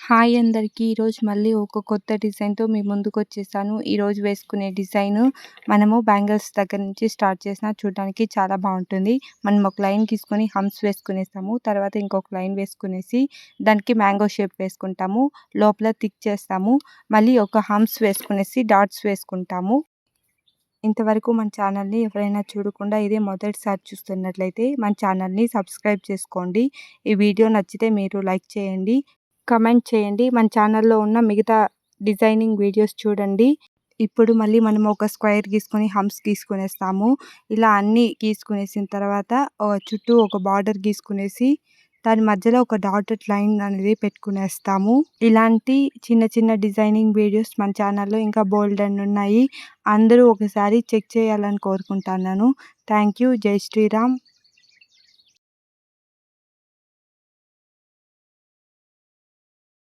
Hi అందరికీ! ఈరోజు మళ్ళీ ఒక కొత్త డిజైన్‌తో మీ ముందుకొచ్చేసాను. ఈరోజు వేసుకునే డిజైను మనము బ్యాంగిల్స్ దగ్గర నుంచి స్టార్ట్ చేసినా చూడడానికి చాలా బావుంటుంది. మనం ఒక లైన్ గీసుకొని హంప్స్ వేసుకునేస్తాము. తర్వాత ఇంకొక లైన్ వేసుకునేసి దానికి మ్యాంగో షేప్ వేసుకుంటాము. లోపల థిక్ చేస్తాము. మళ్ళీ ఒక హంప్స్ వేసుకునేసి డాట్స్ వేసుకుంటాము. ఇంతవరకు మన ఛానల్‌ని ఎవరైనా చూడకుండా ఇదే మొదటిసారి చూస్తున్నట్లయితే మన ఛానల్‌ని సబ్స్క్రైబ్ చేసుకోండి. ఈ వీడియో నచ్చితే మీరు లైక్ చేయండి. కమెంట్ చేయండి. మన ఛానల్‌లో ఉన్న మిగతా డిజైనింగ్ వీడియోస్ చూడండి. ఇప్పుడు మళ్ళీ మనం ఒక స్క్వేర్ గీసుకొని హంప్స్ గీసుకునేస్తాము. ఇలా అన్నీ గీసుకునేసిన తర్వాత చుట్టూ ఒక బార్డర్ గీసుకునేసి దాని మధ్యలో ఒక డాటెడ్ లైన్ అనేది పెట్టుకునేస్తాము. ఇలాంటి చిన్న చిన్న డిజైనింగ్ వీడియోస్ మన ఛానల్‌లో ఇంకా బోలెడన్ని ఉన్నాయి. అందరూ ఒకసారి చెక్ చేయాలని కోరుకుంటున్నాను. Thank you. జై శ్రీరామ్.